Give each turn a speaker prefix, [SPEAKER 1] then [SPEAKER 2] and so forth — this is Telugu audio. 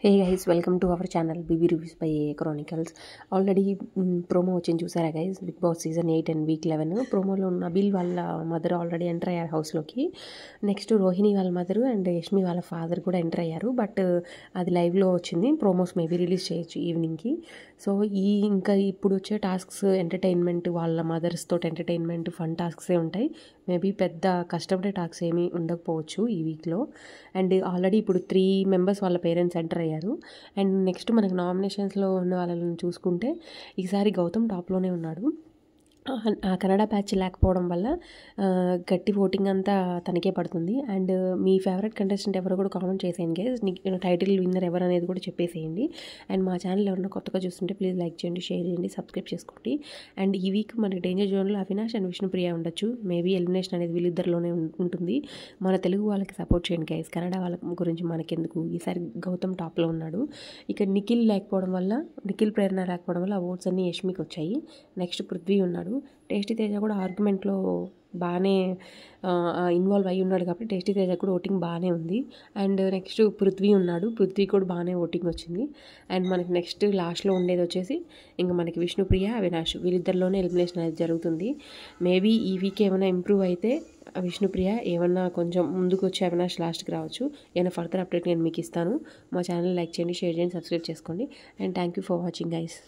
[SPEAKER 1] Hey guys, welcome to our channel BB reviews by A chronicles. Already promo వచ్చింది చూసారా guys, big boss season 8 and week 11. ప్రోమోలో నబీల్ వాళ్ళ మదర్ ఆల్రెడీ ఎంటర్ అయ్యారు హౌస్లోకి. నెక్స్ట్ రోహిణి వాళ్ళ మదర్ అండ్ యష్మి వాళ్ళ ఫాదర్ కూడా ఎంటర్ అయ్యారు. బట్ అది లైవ్లో వచ్చింది. ప్రోమోస్ మేబీ రిలీజ్ చేయొచ్చు ఈవినింగ్కి. సో ఇంకా ఇప్పుడు వచ్చే టాస్క్స్ ఎంటర్టైన్మెంట్, వాళ్ళ మదర్స్ తోటి ఎంటర్టైన్మెంట్, ఫన్ టాస్క్సే ఉంటాయి. మేబీ పెద్ద కష్టపడే టాస్క్స్ ఏమీ ఉండకపోవచ్చు ఈ వీక్లో. అండ్ ఆల్రెడీ ఇప్పుడు 3 మెంబర్స్ వాళ్ళ పేరెంట్స్ ఎంటర్ అయ్యారు. అండ్ నెక్స్ట్ మనకి నామినేషన్స్లో ఉన్న వాళ్ళని చూసుకుంటే ఈసారి గౌతమ్ టాప్లోనే ఉన్నాడు. ఆ కన్నడ బ్యాచ్ లేకపోవడం వల్ల గట్టి ఓటింగ్ అంతా తనకే పడుతుంది. అండ్ మీ ఫేవరెట్ కంటెస్టెంట్ ఎవరో కూడా కామెంట్ చేసేయండి గైస్. టైటిల్ విన్నర్ ఎవరు అనేది కూడా చెప్పేసేయండి. అండ్ మా ఛానల్ ఎవరైనా కొత్తగా చూస్తుంటే ప్లీజ్ లైక్ చేయండి, షేర్ చేయండి, సబ్స్క్రైబ్ చేసుకోండి. అండ్ ఈ వీక్ మనకి డేంజర్ జోన్లో అవినాష్ అండ్ విష్ణుప్రియ ఉండొచ్చు. మేబీ ఎలిమినేషన్ అనేది వీళ్ళిద్దరిలోనే ఉంటుంది. మన తెలుగు వాళ్ళకి సపోర్ట్ చేయండి గైస్. కన్నడ వాళ్ళ గురించి మనకెందుకు. ఈసారి గౌతమ్ టాప్లో ఉన్నాడు. ఇక నిఖిల్ ప్రేరణ లేకపోవడం వల్ల ఆ ఓట్స్ అన్నీ యష్మికి వచ్చాయి. నెక్స్ట్ పృథ్వీ ఉన్నాడు. టేస్టీ తేజ కూడా ఆర్గ్యుమెంట్లో బాగానే ఇన్వాల్వ్ అయ్యి ఉన్నాడు కాబట్టి టేస్టీ తేజ కూడా ఓటింగ్ బాగానే ఉంది. అండ్ నెక్స్ట్ పృథ్వీ ఉన్నాడు. పృథ్వీ కూడా బాగానే ఓటింగ్ వచ్చింది. అండ్ మనకి నెక్స్ట్ లాస్ట్లో ఉండేది వచ్చేసి ఇంకా మనకి విష్ణుప్రియ, అవినాష్ వీళ్ళిద్దరిలోనే ఎలిమినేషన్ అనేది జరుగుతుంది. మేబీ ఈ వీక్ ఏమైనా ఇంప్రూవ్ అయితే విష్ణుప్రియ, ఏమన్నా కొంచెం ముందుకు వచ్చి అవినాష్ లాస్ట్కి రావచ్చు. ఏమైనా ఫర్దర్ అప్డేట్ నేను మీకు ఇస్తాను. మా ఛానల్ లైక్ చేయండి, షేర్ చేయండి, సబ్స్క్రైబ్ చేసుకోండి. And thank you for watching guys.